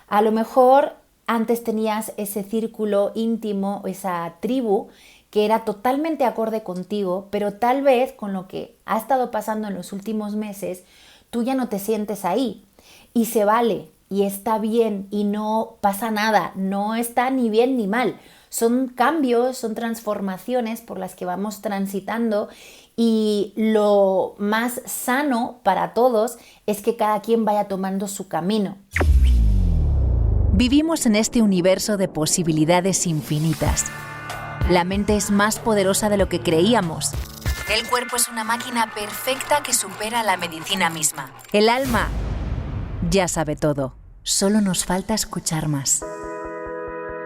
A lo mejor antes tenías ese círculo íntimo, esa tribu que era totalmente acorde contigo, pero tal vez con lo que ha estado pasando en los últimos meses, tú ya no te sientes ahí. Y se vale, y está bien, y no pasa nada, no está ni bien ni mal. Son cambios, son transformaciones por las que vamos transitando y lo más sano para todos es que cada quien vaya tomando su camino. Vivimos en este universo de posibilidades infinitas. La mente es más poderosa de lo que creíamos. El cuerpo es una máquina perfecta que supera la medicina misma. El alma ya sabe todo. Solo nos falta escuchar más.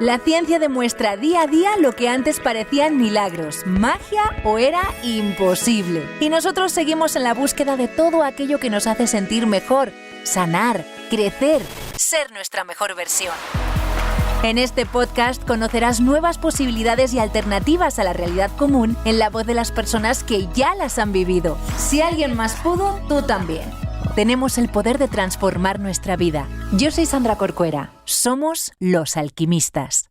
La ciencia demuestra día a día lo que antes parecían milagros, magia o era imposible. Y nosotros seguimos en la búsqueda de todo aquello que nos hace sentir mejor, sanar, crecer, ser nuestra mejor versión. En este podcast conocerás nuevas posibilidades y alternativas a la realidad común en la voz de las personas que ya las han vivido. Si alguien más pudo, tú también. Tenemos el poder de transformar nuestra vida. Yo soy Sandra Corcuera. Somos los alquimistas.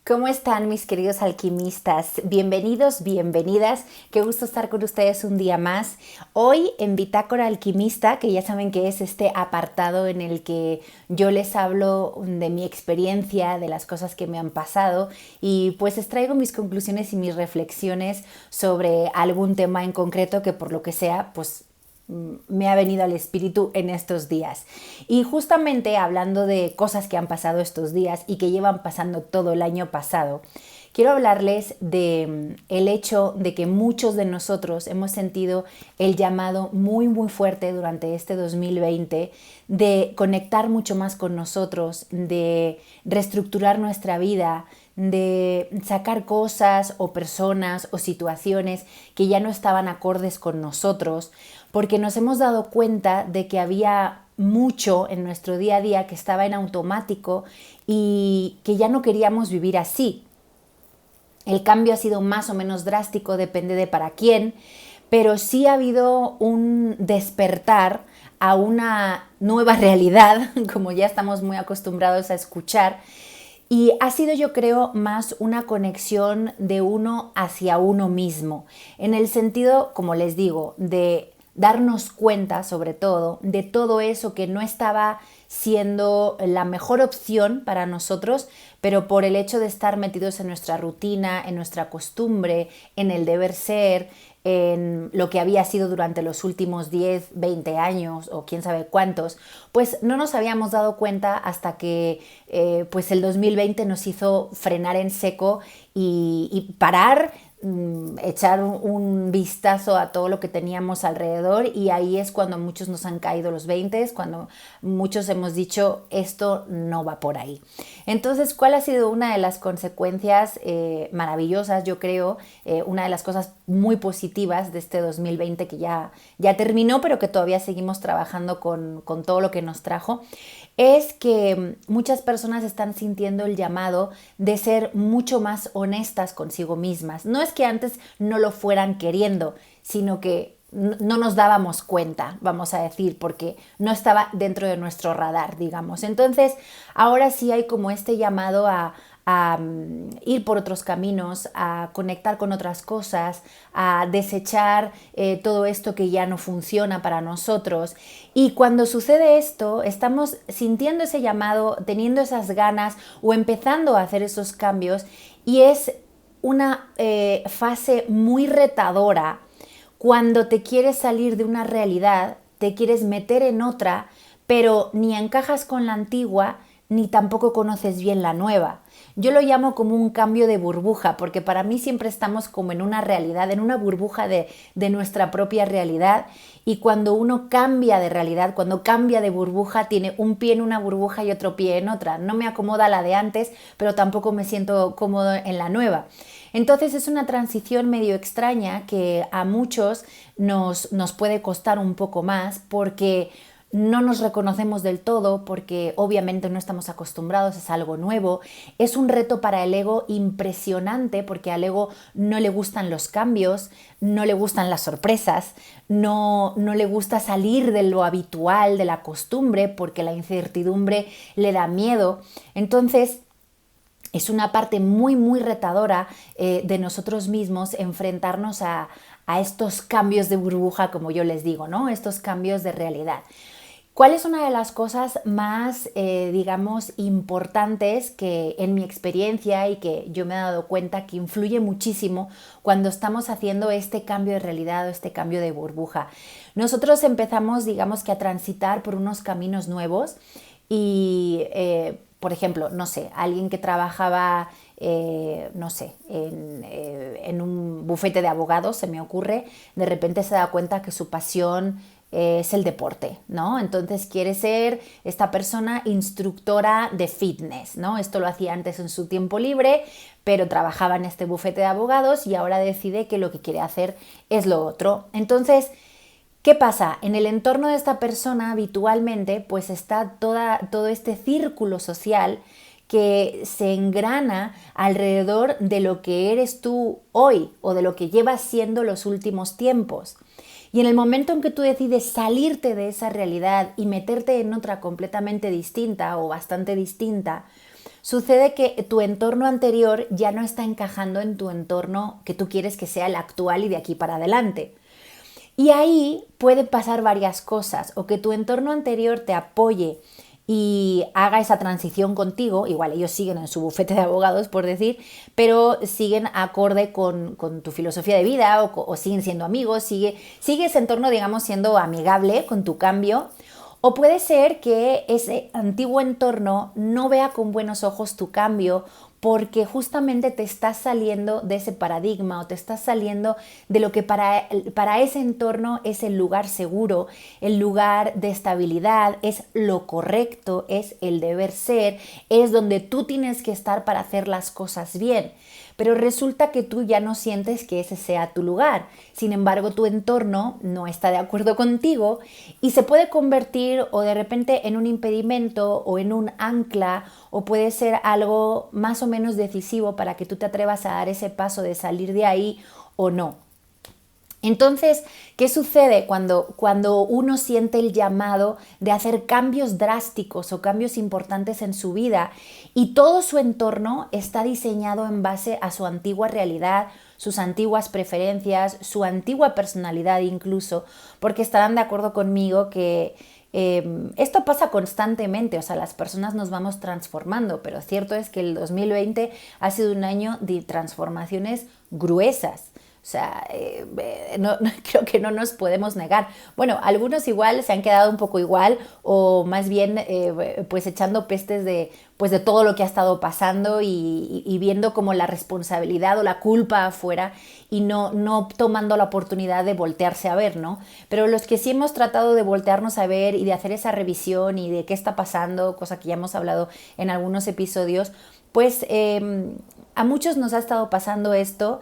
¿Cómo están mis queridos alquimistas? Bienvenidos, bienvenidas. Qué gusto estar con ustedes un día más. Hoy en Bitácora Alquimista, que ya saben que es este apartado en el que yo les hablo de mi experiencia, de las cosas que me han pasado y pues les traigo mis conclusiones y mis reflexiones sobre algún tema en concreto que por lo que sea, pues me ha venido al espíritu en estos días. Y justamente hablando de cosas que han pasado estos días y que llevan pasando todo el año pasado, quiero hablarles de el hecho de que muchos de nosotros hemos sentido el llamado muy muy fuerte durante este 2020 de conectar mucho más con nosotros, de reestructurar nuestra vida, de sacar cosas o personas o situaciones que ya no estaban acordes con nosotros, porque nos hemos dado cuenta de que había mucho en nuestro día a día que estaba en automático y que ya no queríamos vivir así. El cambio ha sido más o menos drástico, depende de para quién, pero sí ha habido un despertar a una nueva realidad, como ya estamos muy acostumbrados a escuchar, y ha sido, yo creo, más una conexión de uno hacia uno mismo, en el sentido, como les digo, de darnos cuenta, sobre todo, de todo eso que no estaba siendo la mejor opción para nosotros, pero por el hecho de estar metidos en nuestra rutina, en nuestra costumbre, en el deber ser, en lo que había sido durante los últimos 10, 20 años o quién sabe cuántos, pues no nos habíamos dado cuenta hasta que pues el 2020 nos hizo frenar en seco y parar, echar un vistazo a todo lo que teníamos alrededor, y ahí es cuando muchos nos han caído los 20, cuando muchos hemos dicho esto no va por ahí. Entonces, ¿cuál ha sido una de las consecuencias maravillosas? Yo creo, una de las cosas muy positivas de este 2020 que ya terminó, pero que todavía seguimos trabajando con todo lo que nos trajo, es que muchas personas están sintiendo el llamado de ser mucho más honestas consigo mismas. No es que antes no lo fueran queriendo, sino que no nos dábamos cuenta, vamos a decir, porque no estaba dentro de nuestro radar, digamos. Entonces, ahora sí hay como este llamado a ir por otros caminos, a conectar con otras cosas, a desechar todo esto que ya no funciona para nosotros. Y cuando sucede esto, estamos sintiendo ese llamado, teniendo esas ganas o empezando a hacer esos cambios, y es una fase muy retadora cuando te quieres salir de una realidad, te quieres meter en otra, pero ni encajas con la antigua ni tampoco conoces bien la nueva. Yo lo llamo como un cambio de burbuja, porque para mí siempre estamos como en una realidad, en una burbuja de nuestra propia realidad, y cuando uno cambia de realidad, cuando cambia de burbuja, tiene un pie en una burbuja y otro pie en otra. No me acomoda la de antes, pero tampoco me siento cómodo en la nueva. Entonces es una transición medio extraña que a muchos nos puede costar un poco más, porque no nos reconocemos del todo porque obviamente no estamos acostumbrados, es algo nuevo. Es un reto para el ego impresionante porque al ego no le gustan los cambios, no le gustan las sorpresas, no le gusta salir de lo habitual, de la costumbre, porque la incertidumbre le da miedo. Entonces, es una parte muy, muy retadora de nosotros mismos enfrentarnos a estos cambios de burbuja, como yo les digo, ¿no? Estos cambios de realidad. ¿Cuál es una de las cosas más, digamos, importantes que en mi experiencia y que yo me he dado cuenta que influye muchísimo cuando estamos haciendo este cambio de realidad o este cambio de burbuja? Nosotros empezamos, digamos, que a transitar por unos caminos nuevos y, por ejemplo, no sé, alguien que trabajaba, no sé, en un bufete de abogados, se me ocurre, de repente se da cuenta que su pasión es el deporte, ¿no? Entonces quiere ser esta persona instructora de fitness, ¿no? Esto lo hacía antes en su tiempo libre, pero trabajaba en este bufete de abogados y ahora decide que lo que quiere hacer es lo otro. Entonces, ¿qué pasa? En el entorno de esta persona habitualmente pues está todo este círculo social que se engrana alrededor de lo que eres tú hoy o de lo que llevas siendo los últimos tiempos. Y en el momento en que tú decides salirte de esa realidad y meterte en otra completamente distinta o bastante distinta, sucede que tu entorno anterior ya no está encajando en tu entorno que tú quieres que sea el actual y de aquí para adelante. Y ahí pueden pasar varias cosas, o que tu entorno anterior te apoye y haga esa transición contigo, igual ellos siguen en su bufete de abogados, por decir, pero siguen acorde con tu filosofía de vida o siguen siendo amigos, sigue ese entorno, digamos, siendo amigable con tu cambio. O puede ser que ese antiguo entorno no vea con buenos ojos tu cambio porque justamente te estás saliendo de ese paradigma o te estás saliendo de lo que para ese entorno es el lugar seguro, el lugar de estabilidad, es lo correcto, es el deber ser, es donde tú tienes que estar para hacer las cosas bien. Pero resulta que tú ya no sientes que ese sea tu lugar. Sin embargo, tu entorno no está de acuerdo contigo y se puede convertir o de repente en un impedimento o en un ancla o puede ser algo más o menos decisivo para que tú te atrevas a dar ese paso de salir de ahí o no. Entonces, ¿qué sucede cuando uno siente el llamado de hacer cambios drásticos o cambios importantes en su vida y todo su entorno está diseñado en base a su antigua realidad, sus antiguas preferencias, su antigua personalidad incluso? Porque estarán de acuerdo conmigo que esto pasa constantemente, o sea, las personas nos vamos transformando, pero cierto es que el 2020 ha sido un año de transformaciones gruesas. O sea, creo que no nos podemos negar. Bueno, algunos igual se han quedado un poco igual o más bien pues echando pestes de todo lo que ha estado pasando y viendo como la responsabilidad o la culpa afuera y no tomando la oportunidad de voltearse a ver, ¿no? Pero los que sí hemos tratado de voltearnos a ver y de hacer esa revisión y de qué está pasando, cosa que ya hemos hablado en algunos episodios, pues a muchos nos ha estado pasando esto.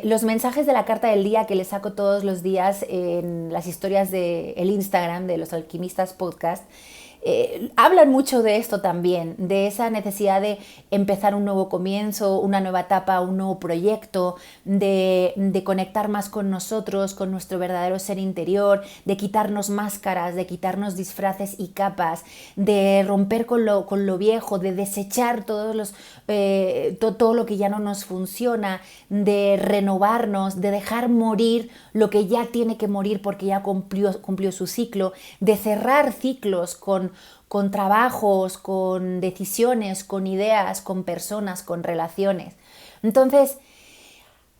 Los mensajes de la carta del día que les saco todos los días en las historias del Instagram de los Alquimistas Podcast hablan mucho de esto también, de esa necesidad de empezar un nuevo comienzo, una nueva etapa, un nuevo proyecto, de conectar más con nosotros, con nuestro verdadero ser interior, de quitarnos máscaras, de quitarnos disfraces y capas, de romper con lo viejo, de desechar todo lo que ya no nos funciona, de renovarnos, de dejar morir lo que ya tiene que morir porque ya cumplió su ciclo, de cerrar ciclos con trabajos, con decisiones, con ideas, con personas, con relaciones. Entonces,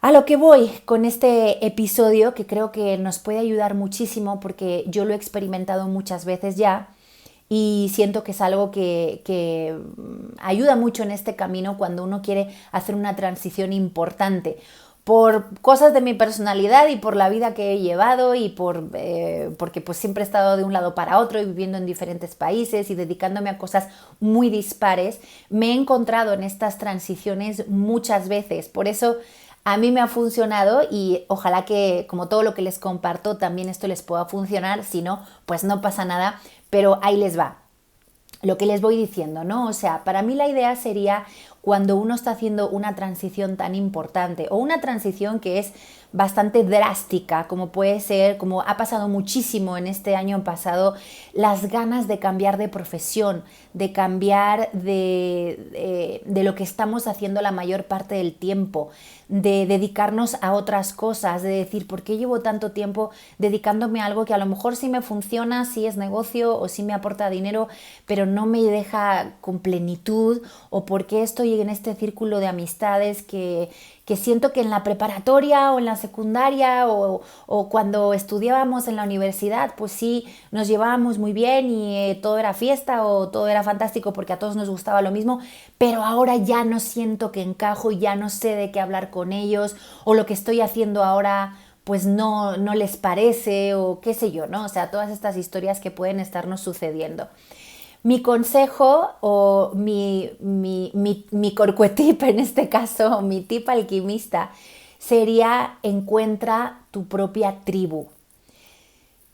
a lo que voy con este episodio, que creo que nos puede ayudar muchísimo porque yo lo he experimentado muchas veces ya y siento que es algo que ayuda mucho en este camino cuando uno quiere hacer una transición importante. Por cosas de mi personalidad y por la vida que he llevado y porque pues siempre he estado de un lado para otro y viviendo en diferentes países y dedicándome a cosas muy dispares, me he encontrado en estas transiciones muchas veces. Por eso A mí me ha funcionado y ojalá que, como todo lo que les comparto, también esto les pueda funcionar. Si no, pues no pasa nada, pero ahí les va lo que les voy diciendo, ¿no? O sea, para mí la idea sería cuando uno está haciendo una transición tan importante o una transición que es bastante drástica, como puede ser, como ha pasado muchísimo en este año pasado, las ganas de cambiar de profesión, de cambiar de lo que estamos haciendo la mayor parte del tiempo, de dedicarnos a otras cosas, de decir, ¿por qué llevo tanto tiempo dedicándome a algo que a lo mejor sí me funciona, sí es negocio o sí me aporta dinero, pero no me deja con plenitud? ¿O por qué estoy en este círculo de amistades que siento que en la preparatoria o en la secundaria o cuando estudiábamos en la universidad, pues sí, nos llevábamos muy bien y todo era fiesta o todo era fantástico porque a todos nos gustaba lo mismo, pero ahora ya no siento que encajo, ya no sé de qué hablar con ellos, o lo que estoy haciendo ahora pues no les parece, o qué sé yo, ¿no? O sea, todas estas historias que pueden estarnos sucediendo. Mi consejo o mi corcuetip en este caso, mi tip alquimista, sería: encuentra tu propia tribu.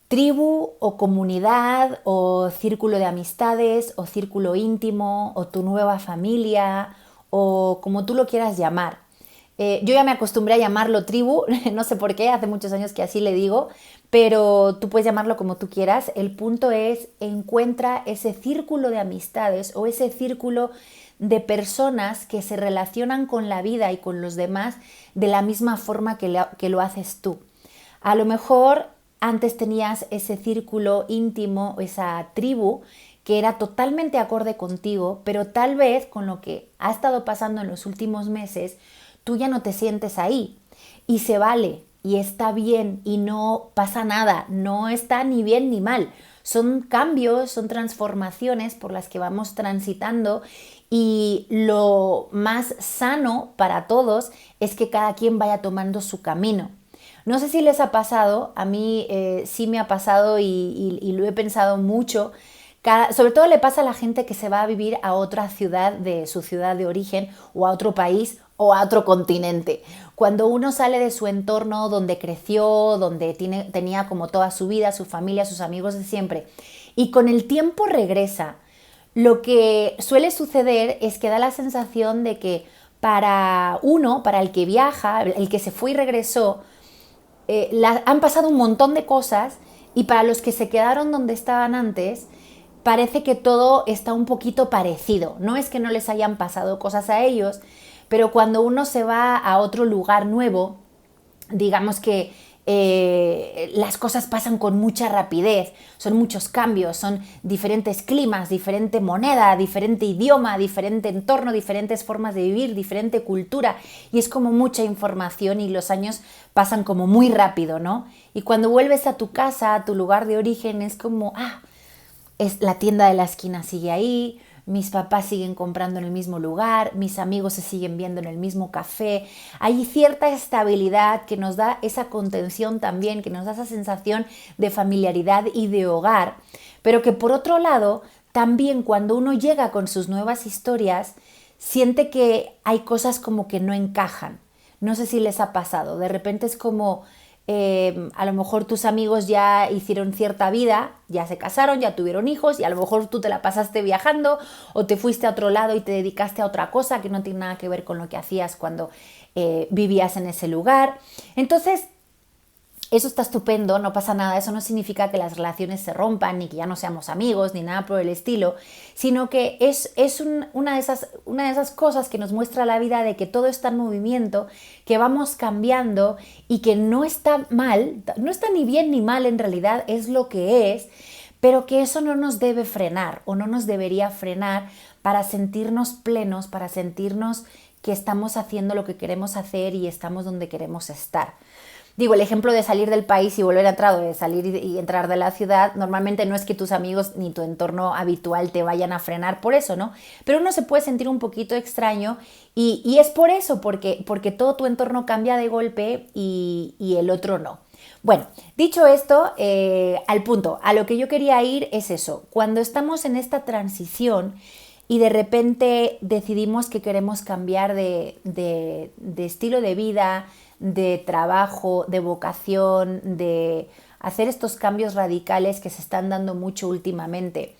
Tribu o comunidad o círculo de amistades o círculo íntimo o tu nueva familia o como tú lo quieras llamar. Yo ya me acostumbré a llamarlo tribu, no sé por qué, hace muchos años que así le digo, pero tú puedes llamarlo como tú quieras. El punto es: encuentra ese círculo de amistades o ese círculo de personas que se relacionan con la vida y con los demás de la misma forma que lo haces tú. A lo mejor antes tenías ese círculo íntimo, esa tribu, que era totalmente acorde contigo, pero tal vez con lo que ha estado pasando en los últimos meses, tú ya no te sientes ahí. Y se vale, y está bien, y no pasa nada, no está ni bien ni mal. Son cambios, son transformaciones por las que vamos transitando, y lo más sano para todos es que cada quien vaya tomando su camino. No sé si les ha pasado, a mí sí me ha pasado y lo he pensado mucho. Sobre todo le pasa a la gente que se va a vivir a otra ciudad de su ciudad de origen, o a otro país o a otro continente. Cuando uno sale de su entorno donde creció, donde tenía como toda su vida, su familia, sus amigos de siempre, y con el tiempo regresa, lo que suele suceder es que da la sensación de que para uno, para el que viaja, el que se fue y regresó, han pasado un montón de cosas, y para los que se quedaron donde estaban antes, parece que todo está un poquito parecido. No es que no les hayan pasado cosas a ellos, pero cuando uno se va a otro lugar nuevo, digamos que las cosas pasan con mucha rapidez, son muchos cambios, son diferentes climas, diferente moneda, diferente idioma, diferente entorno, diferentes formas de vivir, diferente cultura, y es como mucha información y los años pasan como muy rápido, ¿no? Y cuando vuelves a tu casa, a tu lugar de origen, es como, es la tienda de la esquina sigue ahí, mis papás siguen comprando en el mismo lugar, mis amigos se siguen viendo en el mismo café. Hay cierta estabilidad que nos da esa contención también, que nos da esa sensación de familiaridad y de hogar, pero que por otro lado, también cuando uno llega con sus nuevas historias, siente que hay cosas como que no encajan. No sé si les ha pasado, de repente es como... a lo mejor tus amigos ya hicieron cierta vida, ya se casaron, ya tuvieron hijos, y a lo mejor tú te la pasaste viajando o te fuiste a otro lado y te dedicaste a otra cosa que no tiene nada que ver con lo que hacías cuando vivías en ese lugar. Entonces, eso está estupendo, no pasa nada, eso no significa que las relaciones se rompan, ni que ya no seamos amigos, ni nada por el estilo, sino que es una de esas cosas que nos muestra la vida, de que todo está en movimiento, que vamos cambiando y que no está mal, no está ni bien ni mal en realidad, es lo que es, pero que eso no nos debe frenar o no nos debería frenar para sentirnos plenos, para sentirnos que estamos haciendo lo que queremos hacer y estamos donde queremos estar. Digo, el ejemplo de salir del país y volver a entrar, o de salir y entrar de la ciudad, normalmente no es que tus amigos ni tu entorno habitual te vayan a frenar por eso, ¿no? Pero uno se puede sentir un poquito extraño y es por eso, porque todo tu entorno cambia de golpe y el otro no. Bueno, dicho esto, al punto, a lo que yo quería ir es eso. Cuando estamos en esta transición, y de repente decidimos que queremos cambiar de estilo de vida, de trabajo, de vocación, de hacer estos cambios radicales que se están dando mucho últimamente.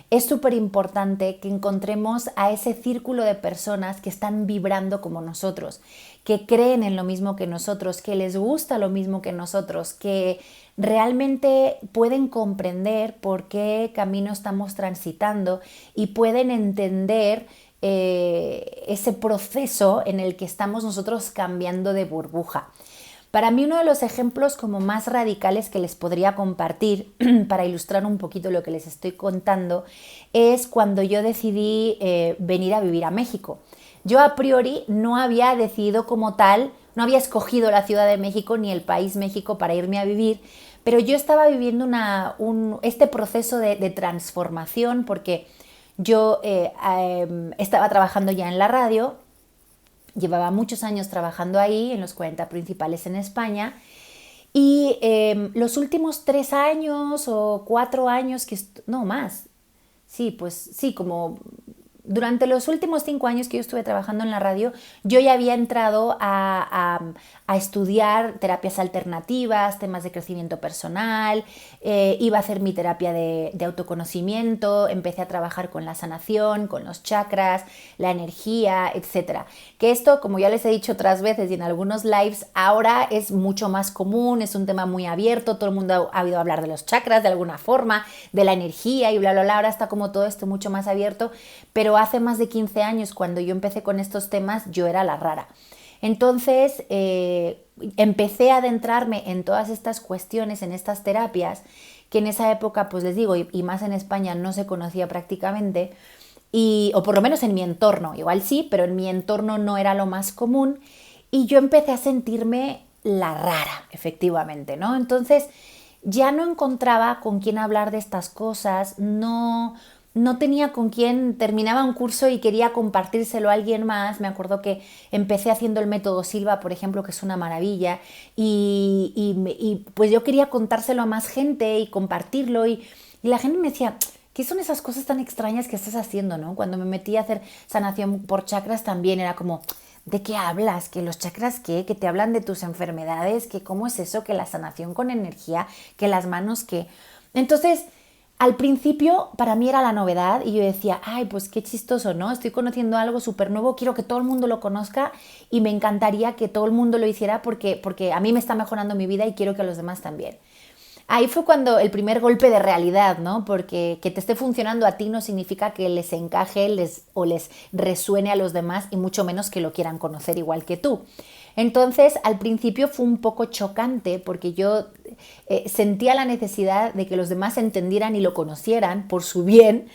Es súper importante que encontremos a ese círculo de personas que están vibrando como nosotros, que creen en lo mismo que nosotros, que les gusta lo mismo que nosotros, que realmente pueden comprender por qué camino estamos transitando y pueden entender ese proceso en el que estamos nosotros cambiando de burbuja. Para mí uno de los ejemplos como más radicales que les podría compartir para ilustrar un poquito lo que les estoy contando es cuando yo decidí venir a vivir a México. Yo a priori no había decidido como tal, no había escogido la Ciudad de México ni el país México para irme a vivir, pero yo estaba viviendo este proceso de transformación porque yo estaba trabajando ya en la radio. Llevaba muchos años trabajando ahí, en los 40 principales en España, y los últimos 3 años o 4 años, no más, sí, pues sí, como durante los últimos 5 años que yo estuve trabajando en la radio, yo ya había entrado a estudiar terapias alternativas, temas de crecimiento personal, iba a hacer mi terapia de autoconocimiento, empecé a trabajar con la sanación, con los chakras, la energía, etc. Que esto, como ya les he dicho otras veces y en algunos lives, ahora es mucho más común, es un tema muy abierto, todo el mundo ha oído hablar de los chakras de alguna forma, de la energía y bla, bla, bla, ahora está como todo esto mucho más abierto, pero hace más de 15 años cuando yo empecé con estos temas yo era la rara. Entonces empecé a adentrarme en todas estas cuestiones, en estas terapias, que en esa época, pues les digo, y más en España no se conocía prácticamente, o por lo menos en mi entorno, igual sí, pero en mi entorno no era lo más común, y yo empecé a sentirme la rara, efectivamente, ¿no? Entonces ya no encontraba con quién hablar de estas cosas, no tenía con quién, terminaba un curso y quería compartírselo a alguien más. Me acuerdo que empecé haciendo el método Silva, por ejemplo, que es una maravilla, y pues yo quería contárselo a más gente y compartirlo, y la gente me decía, ¿qué son esas cosas tan extrañas que estás haciendo, no? Cuando me metí a hacer sanación por chakras también era como, ¿de qué hablas? ¿Que los chakras qué? ¿Que te hablan de tus enfermedades? ¿Que cómo es eso? ¿Que la sanación con energía? ¿Que las manos qué? Entonces, al principio para mí era la novedad y yo decía, ay, pues qué chistoso, ¿no? Estoy conociendo algo súper nuevo, quiero que todo el mundo lo conozca y me encantaría que todo el mundo lo hiciera porque a mí me está mejorando mi vida y quiero que a los demás también. Ahí fue cuando el primer golpe de realidad, ¿no? Porque que te esté funcionando a ti no significa que les encaje o les resuene a los demás y mucho menos que lo quieran conocer igual que tú. Entonces, al principio fue un poco chocante porque yo sentía la necesidad de que los demás entendieran y lo conocieran por su bien,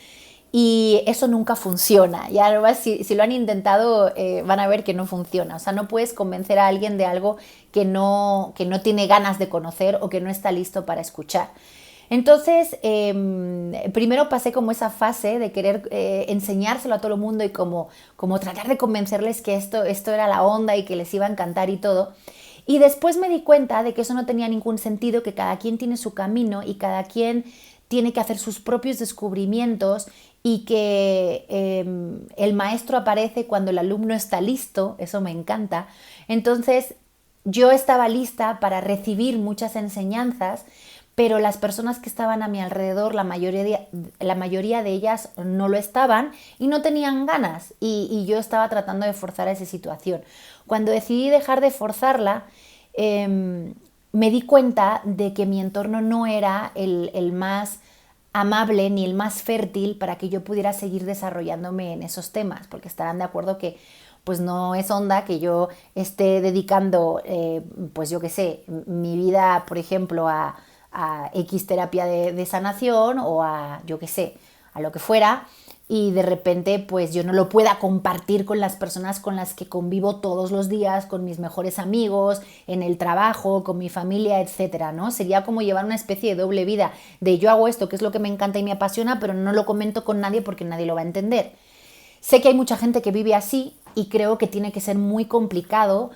y eso nunca funciona. Ya si lo han intentado van a ver que no funciona. O sea, no puedes convencer a alguien de algo que no tiene ganas de conocer o que no está listo para escuchar. Entonces, primero pasé como esa fase de querer enseñárselo a todo el mundo y como tratar de convencerles que esto era la onda y que les iba a encantar y todo. Y después me di cuenta de que eso no tenía ningún sentido, que cada quien tiene su camino y cada quien tiene que hacer sus propios descubrimientos, y que el maestro aparece cuando el alumno está listo. Eso me encanta. Entonces, yo estaba lista para recibir muchas enseñanzas, pero las personas que estaban a mi alrededor, la mayoría de ellas no lo estaban y no tenían ganas, y yo estaba tratando de forzar esa situación. Cuando decidí dejar de forzarla, me di cuenta de que mi entorno no era el más amable ni el más fértil para que yo pudiera seguir desarrollándome en esos temas, porque estarán de acuerdo que pues no es onda que yo esté dedicando, pues yo qué sé, mi vida, por ejemplo, a X terapia de sanación o a, yo qué sé, a lo que fuera, y de repente pues yo no lo pueda compartir con las personas con las que convivo todos los días, con mis mejores amigos, en el trabajo, con mi familia, etcétera, ¿no? Sería como llevar una especie de doble vida, de yo hago esto, que es lo que me encanta y me apasiona, pero no lo comento con nadie porque nadie lo va a entender. Sé que hay mucha gente que vive así y creo que tiene que ser muy complicado,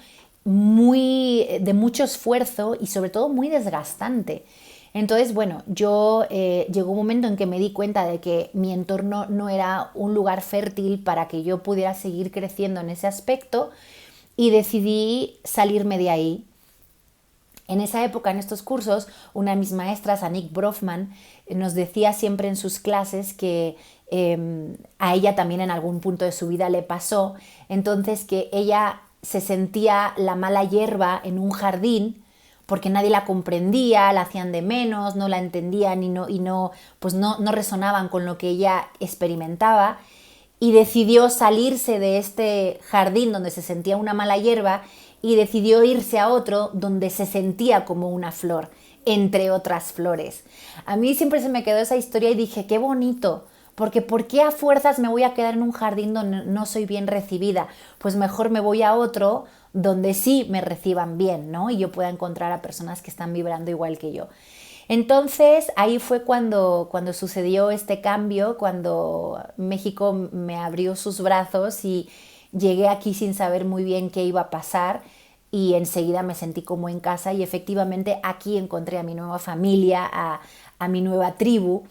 de mucho esfuerzo y sobre todo muy desgastante. Entonces, bueno, yo llegó un momento en que me di cuenta de que mi entorno no era un lugar fértil para que yo pudiera seguir creciendo en ese aspecto y decidí salirme de ahí. En esa época, en estos cursos, una de mis maestras, Anik Brofman, nos decía siempre en sus clases que a ella también en algún punto de su vida le pasó, entonces que ella se sentía la mala hierba en un jardín porque nadie la comprendía, la hacían de menos, no la entendían pues no resonaban con lo que ella experimentaba, y decidió salirse de este jardín donde se sentía una mala hierba y decidió irse a otro donde se sentía como una flor, entre otras flores. A mí siempre se me quedó esa historia y dije, qué bonito, porque ¿por qué a fuerzas me voy a quedar en un jardín donde no soy bien recibida? Pues mejor me voy a otro donde sí me reciban bien, ¿no? Y yo pueda encontrar a personas que están vibrando igual que yo. Entonces ahí fue cuando sucedió este cambio, cuando México me abrió sus brazos y llegué aquí sin saber muy bien qué iba a pasar, y enseguida me sentí como en casa y efectivamente aquí encontré a mi nueva familia, a mi nueva tribu,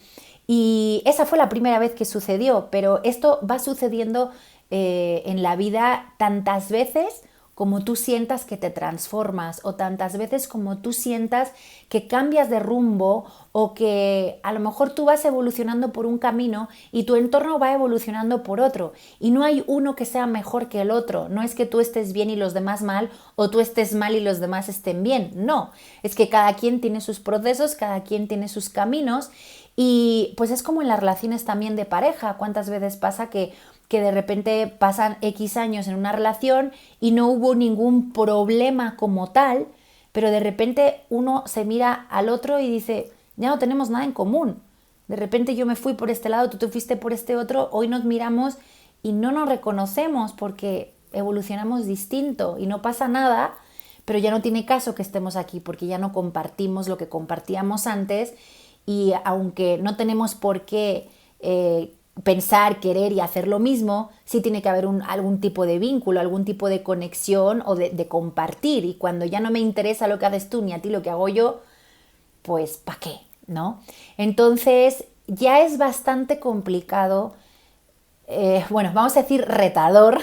y esa fue la primera vez que sucedió, pero esto va sucediendo en la vida tantas veces como tú sientas que te transformas, o tantas veces como tú sientas que cambias de rumbo, o que a lo mejor tú vas evolucionando por un camino y tu entorno va evolucionando por otro, y no hay uno que sea mejor que el otro. No es que tú estés bien y los demás mal, o tú estés mal y los demás estén bien, no, es que cada quien tiene sus procesos, cada quien tiene sus caminos. Y pues es como en las relaciones también de pareja. ¿Cuántas veces pasa que de repente pasan X años en una relación y no hubo ningún problema como tal, pero de repente uno se mira al otro y dice, ya no tenemos nada en común? De repente yo me fui por este lado, tú te fuiste por este otro, hoy nos miramos y no nos reconocemos porque evolucionamos distinto y no pasa nada, pero ya no tiene caso que estemos aquí porque ya no compartimos lo que compartíamos antes. Y aunque no tenemos por qué pensar, querer y hacer lo mismo, sí tiene que haber algún tipo de vínculo, algún tipo de conexión o de compartir. Y cuando ya no me interesa lo que haces tú ni a ti lo que hago yo, pues ¿para qué? ¿No? Entonces ya es bastante complicado, bueno, vamos a decir retador.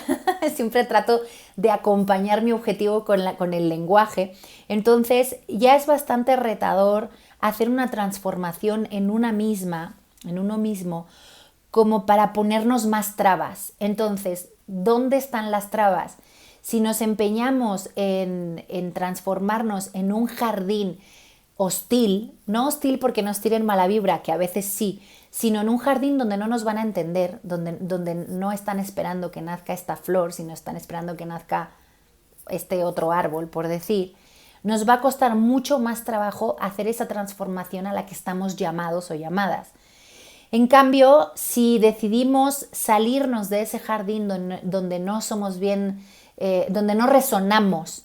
Siempre trato de acompañar mi objetivo con el lenguaje. Entonces ya es bastante retador hacer una transformación en una misma, en uno mismo, como para ponernos más trabas. Entonces, ¿dónde están las trabas? Si nos empeñamos en transformarnos en un jardín hostil, no hostil porque nos tiren mala vibra, que a veces sí, sino en un jardín donde no nos van a entender, donde no están esperando que nazca esta flor, sino están esperando que nazca este otro árbol, por decir, nos va a costar mucho más trabajo hacer esa transformación a la que estamos llamados o llamadas. En cambio, si decidimos salirnos de ese jardín donde no somos bien, donde no resonamos,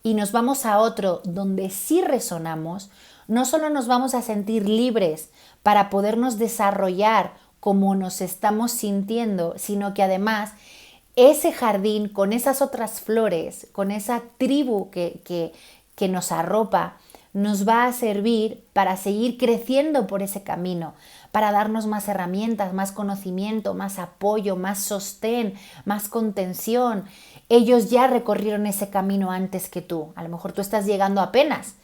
y nos vamos a otro donde sí resonamos, no solo nos vamos a sentir libres para podernos desarrollar como nos estamos sintiendo, sino que además ese jardín con esas otras flores, con esa tribu que nos arropa, nos va a servir para seguir creciendo por ese camino, para darnos más herramientas, más conocimiento, más apoyo, más sostén, más contención. Ellos ya recorrieron ese camino antes que tú. A lo mejor tú estás llegando apenas,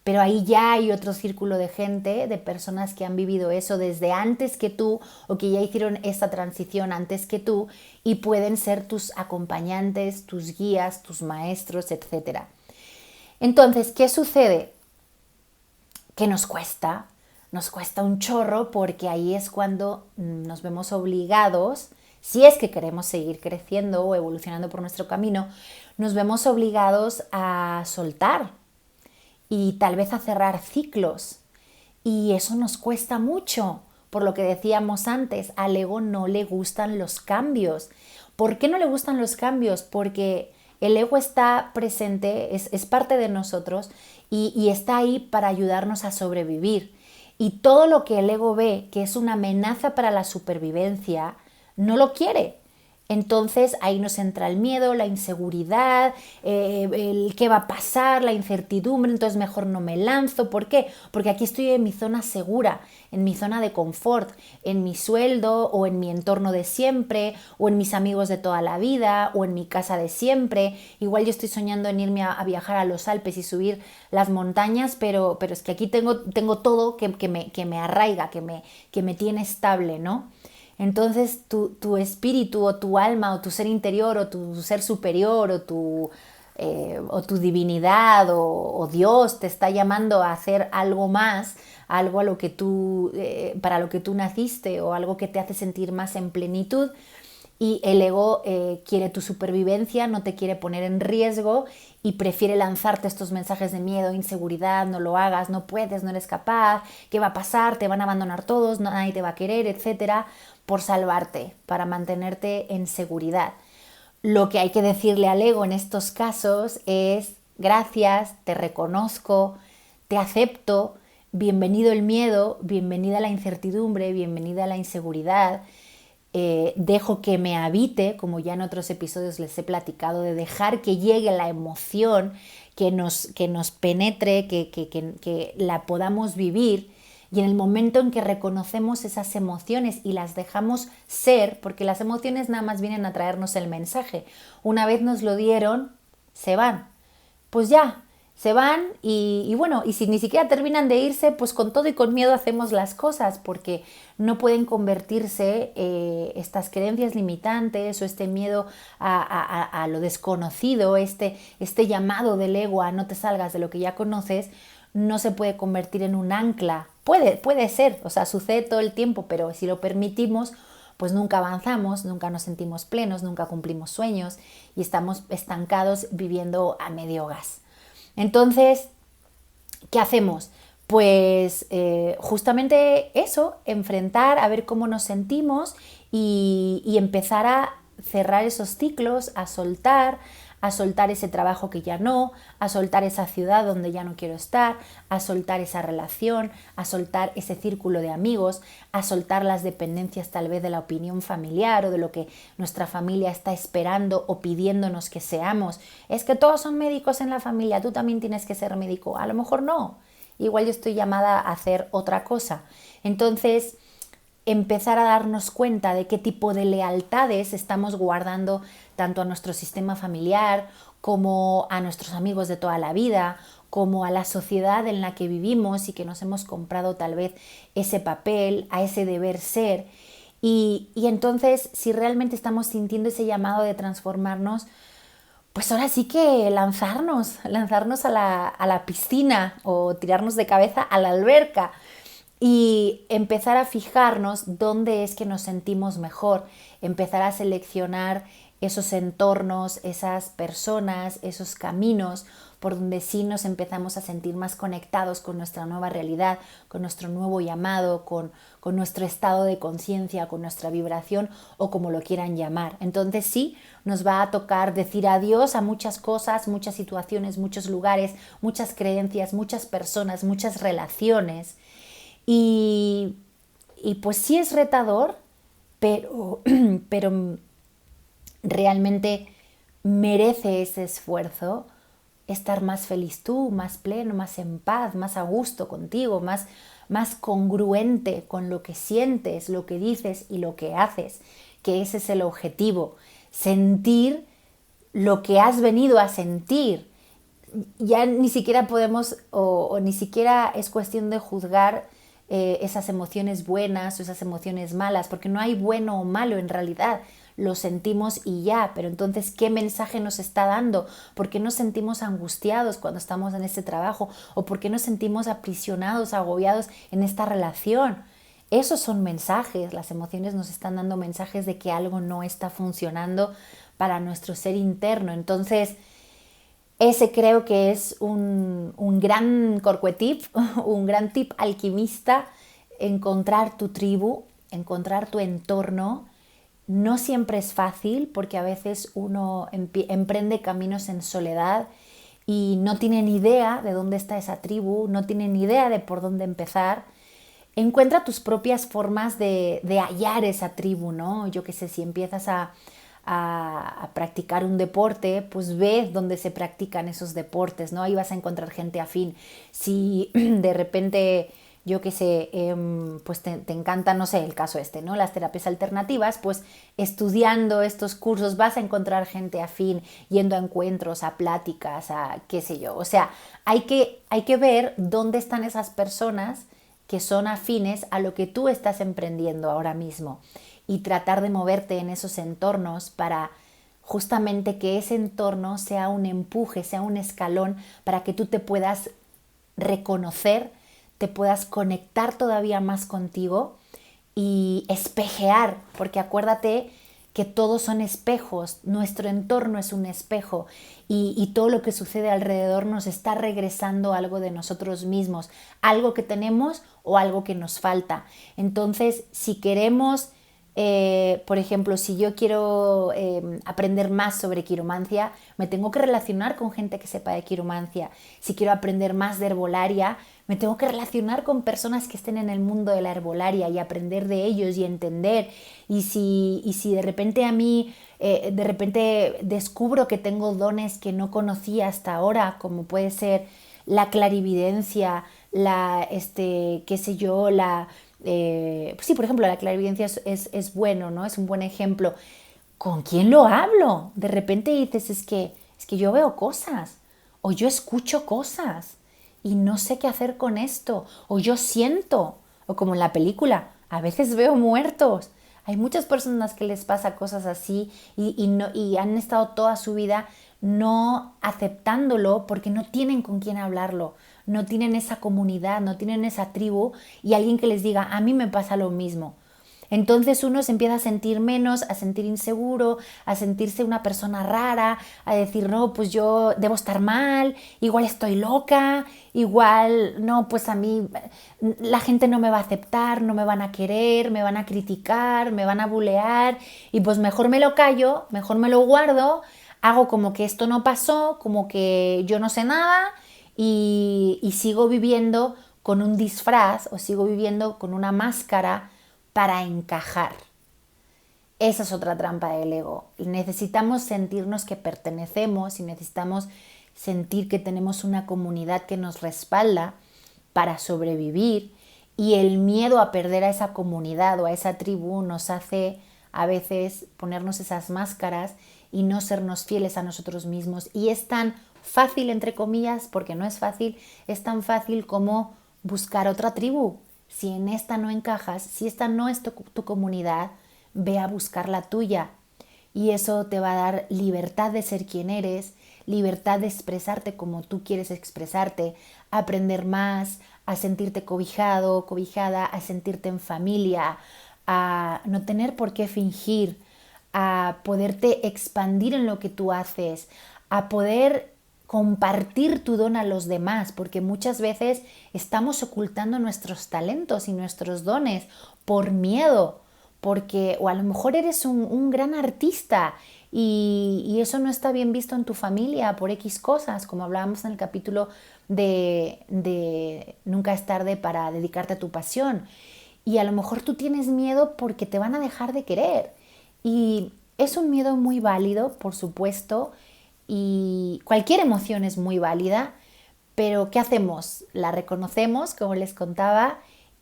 pero ahí ya hay otro círculo de gente, de personas que han vivido eso desde antes que tú, o que ya hicieron esta transición antes que tú, y pueden ser tus acompañantes, tus guías, tus maestros, etc. Entonces, ¿qué sucede? Que nos cuesta un chorro, porque ahí es cuando nos vemos obligados, si es que queremos seguir creciendo o evolucionando por nuestro camino, nos vemos obligados a soltar y tal vez a cerrar ciclos. Y eso nos cuesta mucho, por lo que decíamos antes, al ego no le gustan los cambios. ¿Por qué no le gustan los cambios? Porque el ego está presente, es parte de nosotros y está ahí para ayudarnos a sobrevivir. Y todo lo que el ego ve que es una amenaza para la supervivencia, no lo quiere. Entonces ahí nos entra el miedo, la inseguridad, el qué va a pasar, la incertidumbre, entonces mejor no me lanzo. ¿Por qué? Porque aquí estoy en mi zona segura, en mi zona de confort, en mi sueldo o en mi entorno de siempre o en mis amigos de toda la vida o en mi casa de siempre. Igual yo estoy soñando en irme a viajar a los Alpes y subir las montañas, pero es que aquí tengo todo que me arraiga, que me tiene estable, ¿no? Entonces tu espíritu o tu alma o tu ser interior o tu ser superior o tu divinidad o Dios te está llamando a hacer algo más, algo a lo que para lo que tú naciste o algo que te hace sentir más en plenitud. Y el ego quiere tu supervivencia, no te quiere poner en riesgo y prefiere lanzarte estos mensajes de miedo, inseguridad, no lo hagas, no puedes, no eres capaz, ¿qué va a pasar? Te van a abandonar todos, nadie te va a querer, etcétera, por salvarte, para mantenerte en seguridad. Lo que hay que decirle al ego en estos casos es gracias, te reconozco, te acepto, bienvenido el miedo, bienvenida la incertidumbre, bienvenida la inseguridad. Dejo que me habite, como ya en otros episodios les he platicado, de dejar que llegue la emoción, que nos penetre, que la podamos vivir. Y en el momento en que reconocemos esas emociones y las dejamos ser, porque las emociones nada más vienen a traernos el mensaje, una vez nos lo dieron, se van. Pues ya, se van y bueno, y si ni siquiera terminan de irse, pues con todo y con miedo hacemos las cosas, porque no pueden convertirse estas creencias limitantes o este miedo a lo desconocido, este llamado del ego a no te salgas de lo que ya conoces, no se puede convertir en un ancla. Puede ser, o sea, sucede todo el tiempo, pero si lo permitimos, pues nunca avanzamos, nunca nos sentimos plenos, nunca cumplimos sueños y estamos estancados viviendo a medio gas. Entonces, ¿qué hacemos? Pues justamente eso, enfrentar, a ver cómo nos sentimos y empezar a cerrar esos ciclos, a soltar ese trabajo que ya no, a soltar esa ciudad donde ya no quiero estar, a soltar esa relación, a soltar ese círculo de amigos, a soltar las dependencias tal vez de la opinión familiar o de lo que nuestra familia está esperando o pidiéndonos que seamos. Es que todos son médicos en la familia, tú también tienes que ser médico. A lo mejor no, igual yo estoy llamada a hacer otra cosa. Entonces, empezar a darnos cuenta de qué tipo de lealtades estamos guardando tanto a nuestro sistema familiar como a nuestros amigos de toda la vida, como a la sociedad en la que vivimos y que nos hemos comprado tal vez ese papel, a ese deber ser. Y entonces, si realmente estamos sintiendo ese llamado de transformarnos, pues ahora sí que lanzarnos a la piscina o tirarnos de cabeza a la alberca y empezar a fijarnos dónde es que nos sentimos mejor, empezar a seleccionar esos entornos, esas personas, esos caminos por donde sí nos empezamos a sentir más conectados con nuestra nueva realidad, con nuestro nuevo llamado, con nuestro estado de conciencia, con nuestra vibración o como lo quieran llamar. Entonces sí, nos va a tocar decir adiós a muchas cosas, muchas situaciones, muchos lugares, muchas creencias, muchas personas, muchas relaciones. Y pues sí es retador, pero realmente merece ese esfuerzo estar más feliz tú, más pleno, más en paz, más a gusto contigo, más congruente con lo que sientes, lo que dices y lo que haces, que ese es el objetivo, sentir lo que has venido a sentir. Ya ni siquiera podemos o ni siquiera es cuestión de juzgar esas emociones buenas o esas emociones malas, porque no hay bueno o malo en realidad, lo sentimos y ya, pero entonces ¿qué mensaje nos está dando? ¿Por qué nos sentimos angustiados cuando estamos en este trabajo? ¿O por qué nos sentimos aprisionados, agobiados en esta relación? Esos son mensajes, las emociones nos están dando mensajes de que algo no está funcionando para nuestro ser interno. Entonces, ese creo que es un gran corcuetip, un gran tip alquimista, encontrar tu tribu, encontrar tu entorno. No siempre es fácil porque a veces uno emprende caminos en soledad y no tiene ni idea de dónde está esa tribu, no tiene ni idea de por dónde empezar. Encuentra tus propias formas de hallar esa tribu, ¿no? Yo qué sé, si empiezas a a practicar un deporte, pues ve dónde se practican esos deportes, ¿no? Ahí vas a encontrar gente afín. Si de repente, yo qué sé, pues te encanta, no sé, el caso ¿no? Las terapias alternativas, pues estudiando estos cursos vas a encontrar gente afín, yendo a encuentros, a pláticas, a qué sé yo. O sea, hay que ver dónde están esas personas que son afines a lo que tú estás emprendiendo ahora mismo y tratar de moverte en esos entornos para justamente que ese entorno sea un empuje, sea un escalón para que tú te puedas reconocer, te puedas conectar todavía más contigo y espejear, porque acuérdate que todos son espejos, nuestro entorno es un espejo y todo lo que sucede alrededor nos está regresando algo de nosotros mismos, algo que tenemos o algo que nos falta. Entonces, si queremos, por ejemplo, si yo quiero aprender más sobre quiromancia, me tengo que relacionar con gente que sepa de quiromancia. Si quiero aprender más de herbolaria, me tengo que relacionar con personas que estén en el mundo de la herbolaria y aprender de ellos y entender. Y si de repente a mí, de repente descubro que tengo dones que no conocía hasta ahora, como puede ser la clarividencia, qué sé yo, pues sí, por ejemplo, la clarividencia es bueno, ¿no? Es un buen ejemplo. ¿Con quién lo hablo? De repente dices, es que yo veo cosas, o yo escucho cosas, y no sé qué hacer con esto, o yo siento, o como en la película, a veces veo muertos. Hay muchas personas que les pasa cosas así y han estado toda su vida no aceptándolo porque no tienen con quién hablarlo, no tienen esa comunidad, no tienen esa tribu y alguien que les diga, a mí me pasa lo mismo. Entonces uno se empieza a sentir menos, a sentir inseguro, a sentirse una persona rara, a decir, no, pues yo debo estar mal, igual estoy loca, igual, no, pues a mí la gente no me va a aceptar, no me van a querer, me van a criticar, me van a bulear y pues mejor me lo callo, mejor me lo guardo, hago como que esto no pasó, como que yo no sé nada y sigo viviendo con un disfraz o sigo viviendo con una máscara para encajar. Esa es otra trampa del ego. Necesitamos sentirnos que pertenecemos y necesitamos sentir que tenemos una comunidad que nos respalda para sobrevivir y el miedo a perder a esa comunidad o a esa tribu nos hace a veces ponernos esas máscaras y no sernos fieles a nosotros mismos. Y es tan fácil, entre comillas, porque no es fácil, es tan fácil como buscar otra tribu. Si en esta no encajas, si esta no es tu comunidad, ve a buscar la tuya. Y eso te va a dar libertad de ser quien eres, libertad de expresarte como tú quieres expresarte, a aprender más, a sentirte cobijado, cobijada, a sentirte en familia, a no tener por qué fingir, a poderte expandir en lo que tú haces, a poder compartir tu don a los demás, porque muchas veces estamos ocultando nuestros talentos y nuestros dones por miedo, porque o a lo mejor eres un gran artista y eso no está bien visto en tu familia por X cosas, como hablábamos en el capítulo de nunca es tarde para dedicarte a tu pasión. Y a lo mejor tú tienes miedo porque te van a dejar de querer. Y es un miedo muy válido, por supuesto, y cualquier emoción es muy válida, pero ¿qué hacemos? La reconocemos, como les contaba,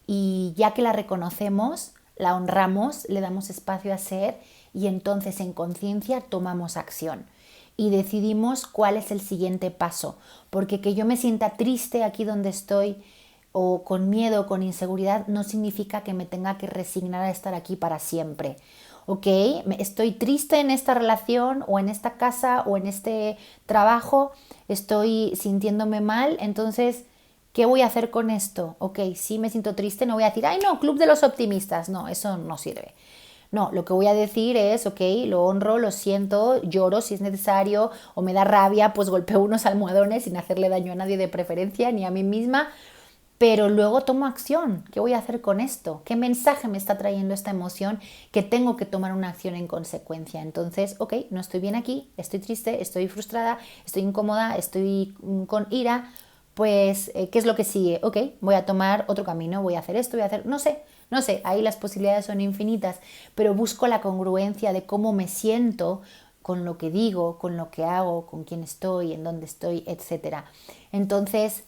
y ya que la reconocemos, la honramos, le damos espacio a ser y entonces en conciencia tomamos acción y decidimos cuál es el siguiente paso, porque que yo me sienta triste aquí donde estoy o con miedo, con inseguridad, no significa que me tenga que resignar a estar aquí para siempre. Ok, estoy triste en esta relación o en esta casa o en este trabajo, estoy sintiéndome mal, entonces, ¿qué voy a hacer con esto? Ok, sí me siento triste, no voy a decir, ay no, club de los optimistas, no, eso no sirve. No, lo que voy a decir es, ok, lo honro, lo siento, lloro si es necesario o me da rabia, pues golpeo unos almohadones sin hacerle daño a nadie de preferencia, ni a mí misma, pero luego tomo acción. ¿Qué voy a hacer con esto? ¿Qué mensaje me está trayendo esta emoción que tengo que tomar una acción en consecuencia? Entonces, ok, no estoy bien aquí, estoy triste, estoy frustrada, estoy incómoda, estoy con ira, pues, ¿qué es lo que sigue? Ok, voy a tomar otro camino, voy a hacer esto, voy a hacer, no sé No sé, ahí las posibilidades son infinitas, pero busco la congruencia de cómo me siento con lo que digo, con lo que hago, con quién estoy, en dónde estoy, etc. Entonces,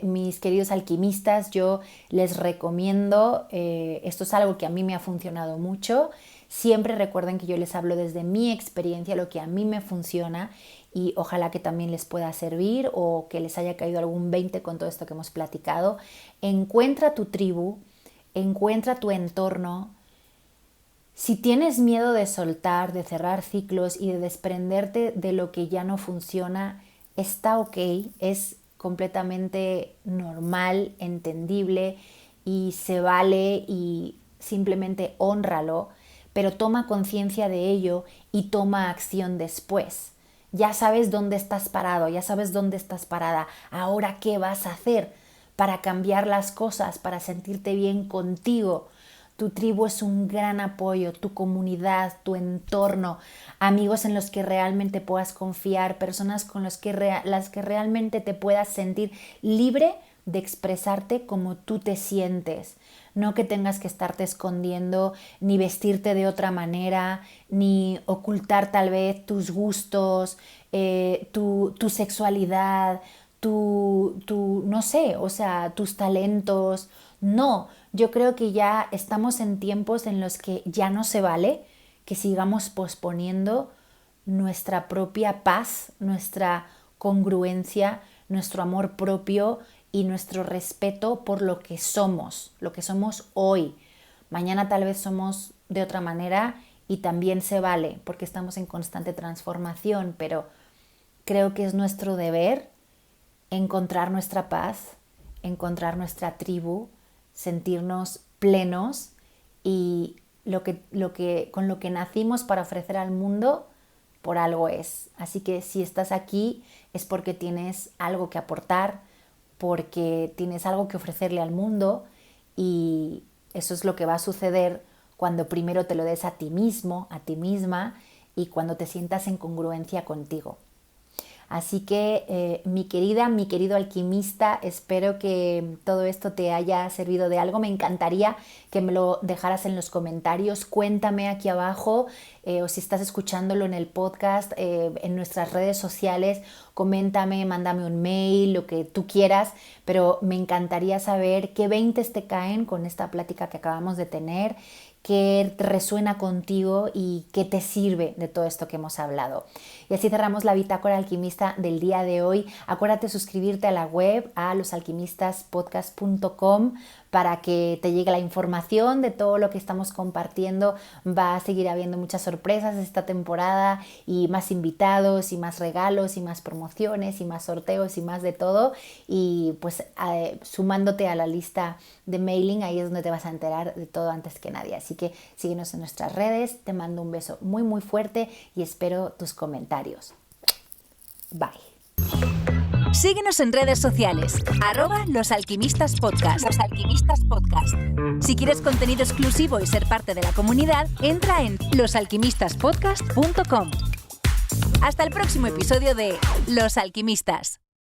mis queridos alquimistas, yo les recomiendo, esto es algo que a mí me ha funcionado mucho. Siempre recuerden que yo les hablo desde mi experiencia, lo que a mí me funciona, y ojalá que también les pueda servir o que les haya caído algún 20 con todo esto que hemos platicado. Encuentra tu tribu, encuentra tu entorno. Si tienes miedo de soltar, de cerrar ciclos y de desprenderte de lo que ya no funciona, está ok, es completamente normal, entendible y se vale, y simplemente hónralo, pero toma conciencia de ello y toma acción después. Ya sabes dónde estás parado, ya sabes dónde estás parada. Ahora, ¿qué vas a hacer para cambiar las cosas, para sentirte bien contigo? Tu tribu es un gran apoyo, tu comunidad, tu entorno, amigos en los que realmente puedas confiar, personas con las que realmente te puedas sentir libre de expresarte como tú te sientes. No que tengas que estarte escondiendo, ni vestirte de otra manera, ni ocultar tal vez tus gustos, tu sexualidad, no sé, o sea, tus talentos. No, yo creo que ya estamos en tiempos en los que ya no se vale que sigamos posponiendo nuestra propia paz, nuestra congruencia, nuestro amor propio y nuestro respeto por lo que somos hoy. Mañana tal vez somos de otra manera y también se vale porque estamos en constante transformación, pero creo que es nuestro deber encontrar nuestra paz, encontrar nuestra tribu, sentirnos plenos y con lo que nacimos para ofrecer al mundo, por algo es. Así que si estás aquí es porque tienes algo que aportar, porque tienes algo que ofrecerle al mundo, y eso es lo que va a suceder cuando primero te lo des a ti mismo, a ti misma, y cuando te sientas en congruencia contigo. Así que mi querido alquimista, espero que todo esto te haya servido de algo. Me encantaría que me lo dejaras en los comentarios. Cuéntame aquí abajo, o si estás escuchándolo en el podcast, en nuestras redes sociales, coméntame, mándame un mail, lo que tú quieras, pero me encantaría saber qué 20 te caen con esta plática que acabamos de tener, qué resuena contigo y qué te sirve de todo esto que hemos hablado. Y así cerramos la bitácora alquimista del día de hoy. Acuérdate suscribirte a la web, a losalquimistaspodcast.com, para que te llegue la información de todo lo que estamos compartiendo. Va a seguir habiendo muchas sorpresas esta temporada, y más invitados, y más regalos, y más promociones, y más sorteos, y más de todo. Y pues sumándote a la lista de mailing, ahí es donde te vas a enterar de todo antes que nadie. Así que síguenos en nuestras redes. Te mando un beso muy muy fuerte y espero tus comentarios. Bye. Síguenos en redes sociales, @losalquimistaspodcast. Los Alquimistas Podcast. Si quieres contenido exclusivo y ser parte de la comunidad, entra en losalquimistaspodcast.com. Hasta el próximo episodio de Los Alquimistas.